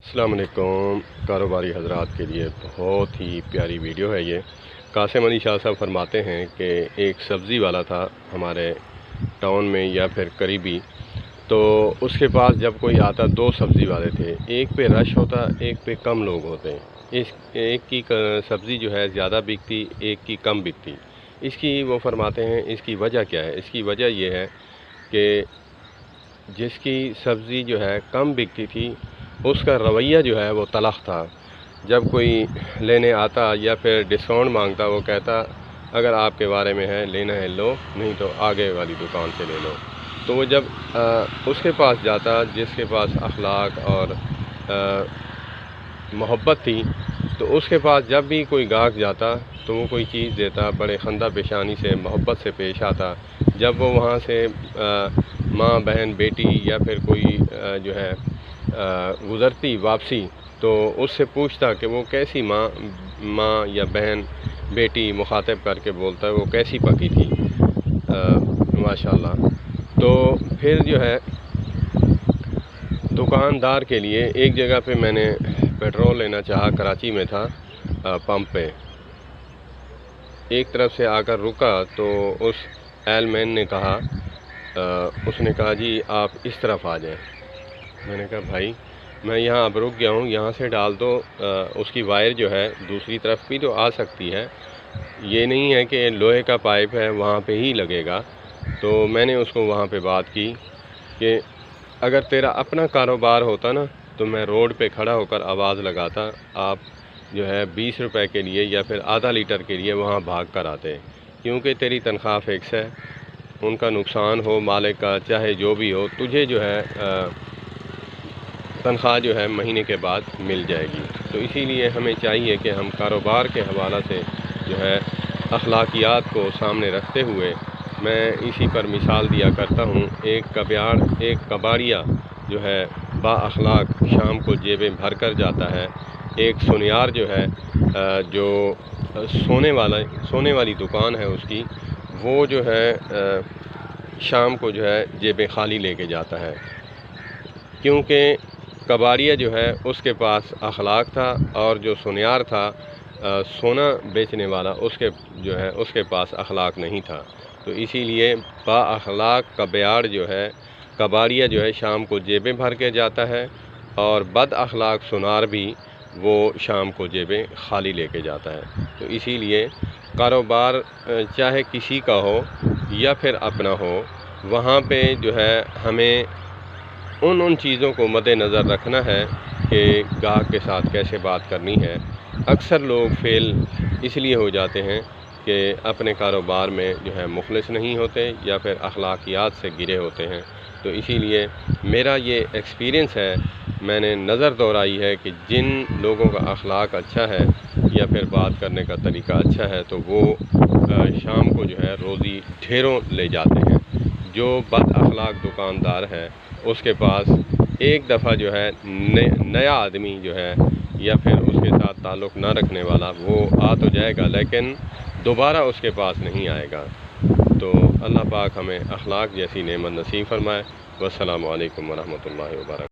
السلام علیکم کاروباری حضرات کے لیے بہت ہی پیاری ویڈیو ہے یہ۔ قاسم علی شاہ صاحب فرماتے ہیں کہ ایک سبزی والا تھا ہمارے ٹاؤن میں یا پھر قریبی، تو اس کے پاس جب کوئی آتا دو سبزی والے تھے، ایک پہ رش ہوتا ایک پہ کم لوگ ہوتے۔ ایک کی سبزی جو ہے زیادہ بکتی، ایک کی کم بکتی۔ اس کی وہ فرماتے ہیں اس کی وجہ کیا ہے؟ اس کی وجہ یہ ہے کہ جس کی سبزی جو ہے کم بکتی تھی اس کا رویہ جو ہے وہ تلخ تھا۔ جب کوئی لینے آتا یا پھر ڈسکاؤنٹ مانگتا، وہ کہتا اگر آپ کے بارے میں ہے لینا ہے لو، نہیں تو آگے والی دکان سے لے لو۔ تو وہ جب اس کے پاس جاتا جس کے پاس اخلاق اور محبت تھی، تو اس کے پاس جب بھی کوئی گاہک جاتا تو وہ کوئی چیز دیتا، بڑے خندہ پیشانی سے محبت سے پیش آتا۔ جب وہ وہاں سے ماں بہن بیٹی یا پھر کوئی جو ہے گزرتی واپسی، تو اس سے پوچھتا کہ وہ کیسی ماں یا بہن بیٹی مخاطب کر کے بولتا ہے وہ کیسی پکی تھی ماشاءاللہ۔ تو پھر جو ہے دکاندار کے لیے ایک جگہ پہ میں نے پیٹرول لینا چاہا، کراچی میں تھا پمپ پہ، ایک طرف سے آ کر رکا تو اس ایل مین نے کہا اس نے کہا جی آپ اس طرف آ جائیں۔ میں نے کہا بھائی میں یہاں اب رک گیا ہوں، یہاں سے ڈال دو، اس کی وائر جو ہے دوسری طرف بھی تو آ سکتی ہے، یہ نہیں ہے کہ لوہے کا پائپ ہے وہاں پہ ہی لگے گا۔ تو میں نے اس کو وہاں پہ بات کی کہ اگر تیرا اپنا کاروبار ہوتا نا تو میں روڈ پہ کھڑا ہو کر آواز لگاتا، آپ جو ہے 20 روپے کے لیے یا پھر آدھا لیٹر کے لیے وہاں بھاگ کر آتے، کیونکہ تیری تنخواہ فکس ہے، ان کا نقصان ہو مالک کا چاہے جو بھی ہو، تجھے جو ہے تنخواہ جو ہے مہینے کے بعد مل جائے گی۔ تو اسی لیے ہمیں چاہیے کہ ہم کاروبار کے حوالہ سے جو ہے اخلاقیات کو سامنے رکھتے ہوئے، میں اسی پر مثال دیا کرتا ہوں، ایک کباڑیا جو ہے با اخلاق شام کو جیبیں بھر کر جاتا ہے، ایک سنیار جو ہے جو سونے والی دکان ہے اس کی، وہ جو ہے شام کو جو ہے جیبیں خالی لے کے جاتا ہے، کیونکہ کباڑیا جو ہے اس کے پاس اخلاق تھا اور جو سنیار تھا سونا بیچنے والا اس کے پاس اخلاق نہیں تھا۔ تو اسی لیے با اخلاق کباڑیا جو ہے شام کو جیبیں بھر کے جاتا ہے، اور بد اخلاق سنار بھی وہ شام کو جیبیں خالی لے کے جاتا ہے۔ تو اسی لیے کاروبار چاہے کسی کا ہو یا پھر اپنا ہو، وہاں پہ جو ہے ہمیں ان چیزوں کو مد نظر رکھنا ہے کہ گاہک کے ساتھ کیسے بات کرنی ہے۔ اکثر لوگ فیل اس لیے ہو جاتے ہیں کہ اپنے کاروبار میں جو ہے مخلص نہیں ہوتے یا پھر اخلاقیات سے گرے ہوتے ہیں۔ تو اسی لیے میرا یہ ایکسپیرینس ہے، میں نے نظر دورائی ہے کہ جن لوگوں کا اخلاق اچھا ہے یا پھر بات کرنے کا طریقہ اچھا ہے تو وہ شام کو جو ہے روزی ڈھیروں لے جاتے ہیں۔ جو بد اخلاق دکاندار ہے اس کے پاس ایک دفعہ جو ہے نیا آدمی جو ہے یا پھر اس کے ساتھ تعلق نہ رکھنے والا وہ آ تو جائے گا لیکن دوبارہ اس کے پاس نہیں آئے گا۔ تو اللہ پاک ہمیں اخلاق جیسی نعمت نصیب فرمائے۔ والسلام علیکم ورحمۃ اللہ وبرکاتہ۔